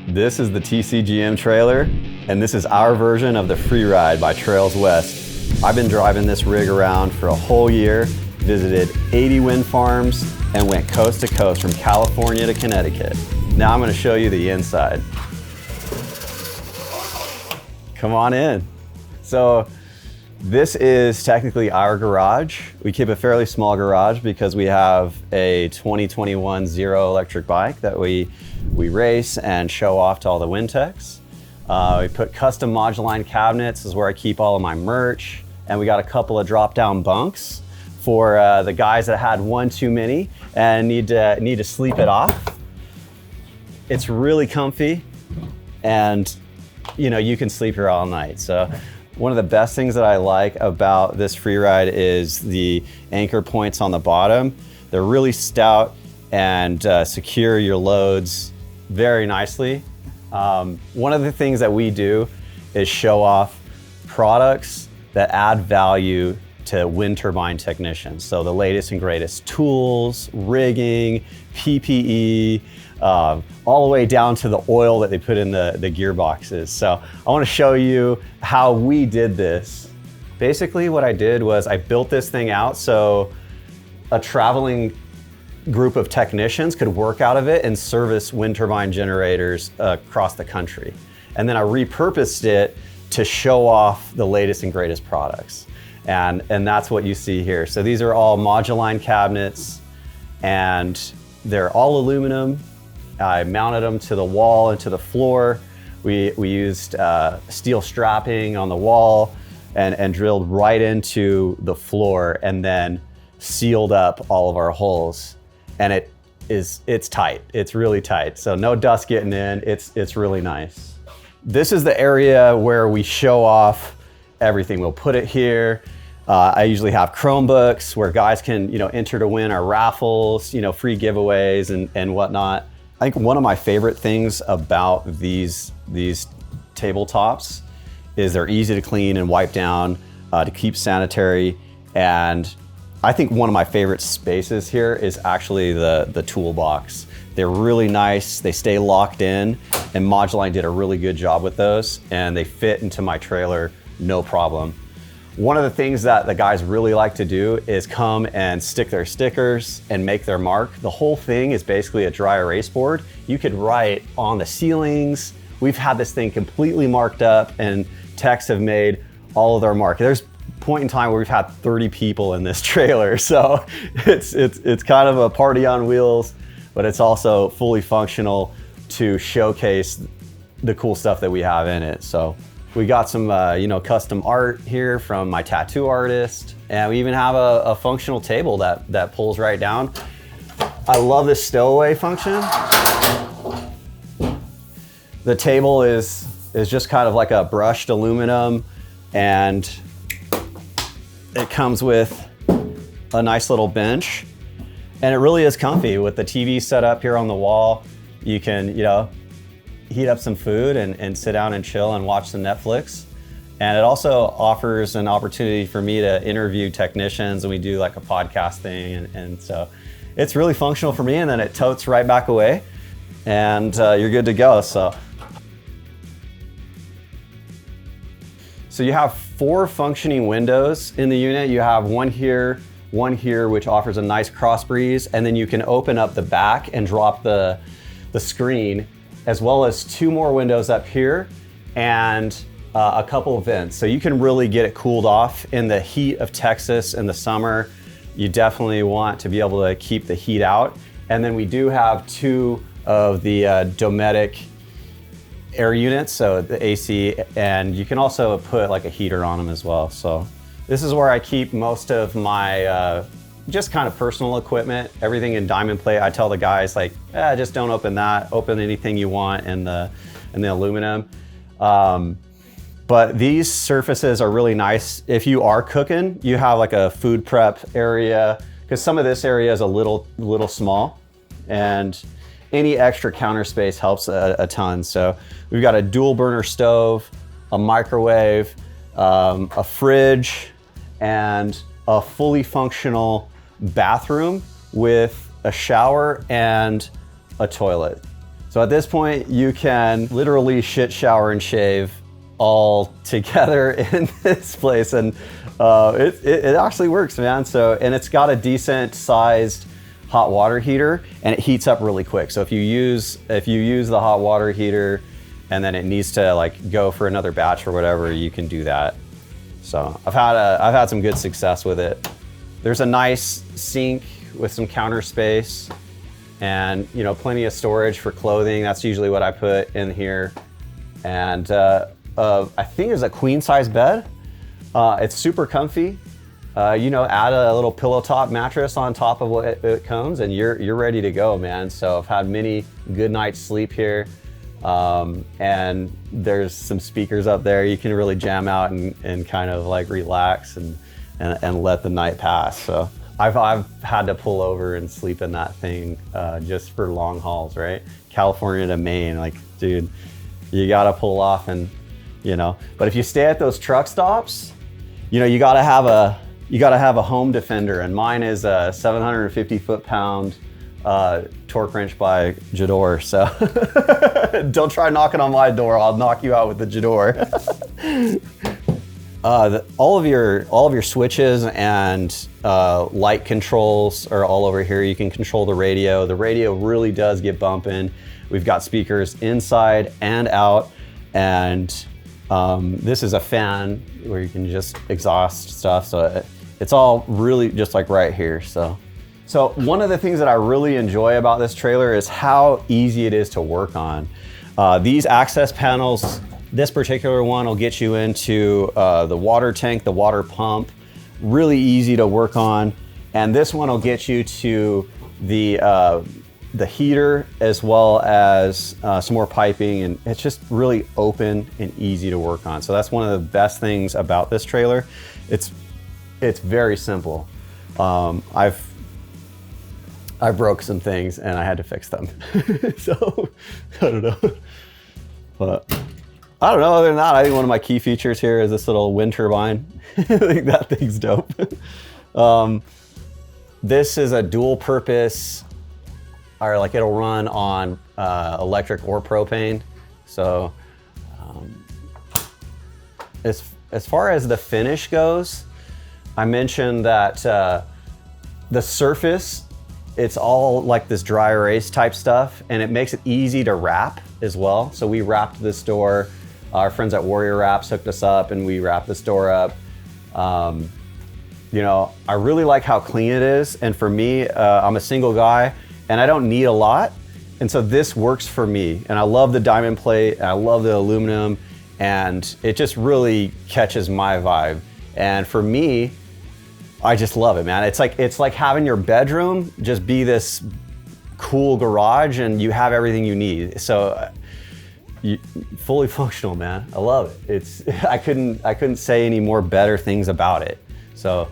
This is the TCGM trailer, and this is our version of the Freeride by Trails West. I've been driving this rig around for a whole year, visited 80 wind farms, and went coast to coast from California to Connecticut. Now I'm going to show you the inside. Come on in. So this is technically our garage. We keep a fairly small garage because we have a 2021 Zero electric bike that we race and show off to all the wind techs. We put custom moduline cabinets, is where I keep all of my merch. And we got a couple of drop down bunks for the guys that had one too many and need to sleep it off. It's really comfy, and you can sleep here all night. So one of the best things that I like about this Freeride is the anchor points on the bottom. They're really stout and secure your loads very nicely. One of the things that we do is show off products that add value to wind turbine technicians. So the latest and greatest tools, rigging, PPE, all the way down to the oil that they put in the gearboxes. So I want to show you how we did this. Basically what I did was I built this thing out so a traveling group of technicians could work out of it and service wind turbine generators across the country. And then I repurposed it to show off the latest and greatest products. And that's what you see here. So these are all moduline cabinets, and they're all aluminum. I mounted them to the wall and to the floor. We used steel strapping on the wall and drilled right into the floor, and then sealed up all of our holes. And it's tight. It's really tight. So no dust getting in. It's really nice. This is the area where we show off everything. We'll put it here. I usually have Chromebooks where guys can, enter to win our raffles, free giveaways and whatnot. I think one of my favorite things about these tabletops is they're easy to clean and wipe down, to keep sanitary. And I think one of my favorite spaces here is actually the toolbox. They're really nice. They stay locked in, and Moduline did a really good job with those, and they fit into my trailer no problem. One of the things that the guys really like to do is come and stick their stickers and make their mark. The whole thing is basically a dry erase board. You could write on the ceilings. We've had this thing completely marked up, and techs have made all of their mark. There's a point in time where we've had 30 people in this trailer. So it's kind of a party on wheels, but it's also fully functional to showcase the cool stuff that we have in it. So we got some custom art here from my tattoo artist, and we even have a functional table that pulls right down. I love this stowaway function. The table is just kind of like a brushed aluminum, and it comes with a nice little bench, and it really is comfy with the TV set up here on the wall. You can, heat up some food and sit down and chill and watch some Netflix. And it also offers an opportunity for me to interview technicians, and we do like a podcast thing. And so it's really functional for me, and then it totes right back away, and you're good to go. So you have 4 functioning windows in the unit. You have one here, which offers a nice cross breeze, and then you can open up the back and drop the screen, as well as 2 more windows up here and a couple of vents. So you can really get it cooled off in the heat of Texas in the summer. You definitely want to be able to keep the heat out. And then we do have 2 of the Dometic air units, so the AC, and you can also put like a heater on them as well. So this is where I keep most of my just kind of personal equipment, everything in diamond plate. I tell the guys just don't open that, open anything you want in the aluminum. But these surfaces are really nice. If you are cooking, you have like a food prep area, because some of this area is a little small, and any extra counter space helps a ton. So we've got a dual burner stove, a microwave, a fridge, and a fully functional bathroom with a shower and a toilet. So at this point, you can literally shit, shower, and shave all together in this place, and it actually works, man. So, and it's got a decent sized hot water heater, and it heats up really quick. So if you use the hot water heater, and then it needs to like go for another batch or whatever, you can do that. So I've had some good success with it. There's a nice sink with some counter space, and you know, plenty of storage for clothing. That's usually what I put in here. And I think it's a queen size bed. It's super comfy. You know, add a little pillow top mattress on top of what it comes, and you're ready to go, man. So I've had many good nights sleep here. And there's some speakers up there. You can really jam out and kind of like relax and let the night pass. So I've had to pull over and sleep in that thing just for long hauls, right? California to Maine, like, dude, you gotta pull off, and you know. But if you stay at those truck stops, you know, you gotta have a home defender, and mine is a 750 foot-pound torque wrench by Jador. So don't try knocking on my door. I'll knock you out with the Jador. All of your switches and light controls are all over here. You can control the radio. The radio really does get bumping. We've got speakers inside and out, and this is a fan where you can just exhaust stuff. So it's all really just like right here. So one of the things that I really enjoy about this trailer is how easy it is to work on. These access panels, this particular one will get you into the water tank, the water pump, really easy to work on. And this one will get you to the heater, as well as some more piping, and it's just really open and easy to work on. So that's one of the best things about this trailer. It's very simple. I broke some things and I had to fix them. So I don't know. But I don't know, other than that, I think one of my key features here is this little wind turbine. I think that thing's dope. This is a dual purpose, or like it'll run on electric or propane. So as far as the finish goes, I mentioned that the surface, it's all like this dry erase type stuff, and it makes it easy to wrap as well. So we wrapped this door. Our friends at Warrior Wraps hooked us up, and we wrapped this door up. You know, I really like how clean it is. And for me, I'm a single guy and I don't need a lot. And so this works for me. And I love the diamond plate, and I love the aluminum, and it just really catches my vibe. And for me, I just love it, man. It's like having your bedroom just be this cool garage, and you have everything you need. So fully functional, man. I love it. I couldn't say any more better things about it. So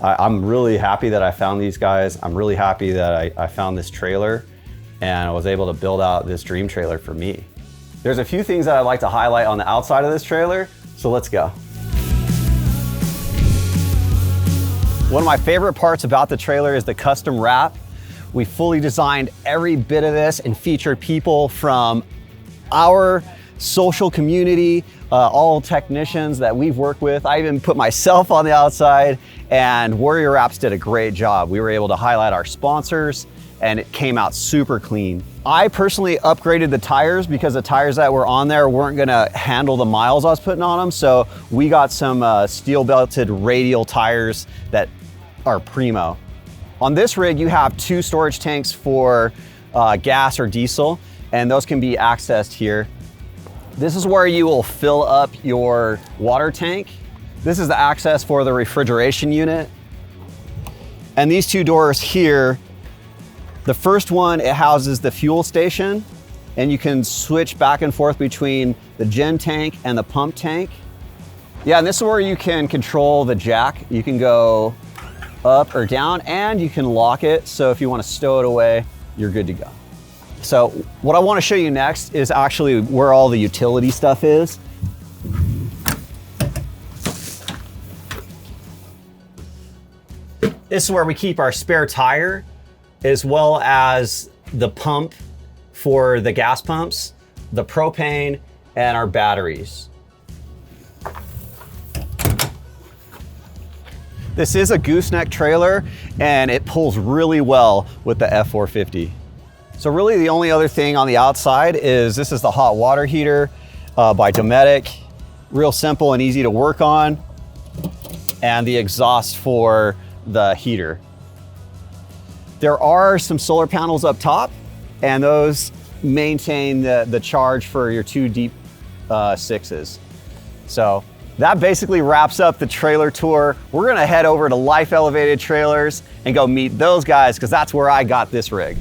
I'm really happy that I found these guys. I'm really happy that I found this trailer, and I was able to build out this dream trailer for me. There's a few things that I'd like to highlight on the outside of this trailer, so let's go. One of my favorite parts about the trailer is the custom wrap. We fully designed every bit of this and featured people from our social community, all technicians that we've worked with. I even put myself on the outside, and Warrior Wraps did a great job. We were able to highlight our sponsors, and it came out super clean. I personally upgraded the tires because the tires that were on there weren't gonna handle the miles I was putting on them. So we got some steel belted radial tires that are primo. On this rig, you have 2 storage tanks for gas or diesel, and those can be accessed here. This is where you will fill up your water tank. This is the access for the refrigeration unit. And these 2 doors here, the first one, it houses the fuel station, and you can switch back and forth between the gen tank and the pump tank. Yeah, and this is where you can control the jack. You can go up or down, and you can lock it. So if you want to stow it away, you're good to go. So what I want to show you next is actually where all the utility stuff is. This is where we keep our spare tire, as well as the pump for the gas pumps, the propane, and our batteries. This is a gooseneck trailer, and it pulls really well with the F450. So really the only other thing on the outside is this is the hot water heater by Dometic. Real simple and easy to work on. And the exhaust for the heater. There are some solar panels up top, and those maintain the charge for your 2 deep 6s. So that basically wraps up the trailer tour. We're gonna head over to Life Elevated Trailers and go meet those guys, because that's where I got this rig.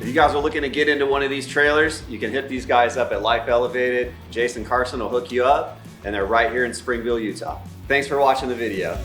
If you guys are looking to get into one of these trailers, you can hit these guys up at Life Elevated. Jason Carson will hook you up, and they're right here in Springville, Utah. Thanks for watching the video.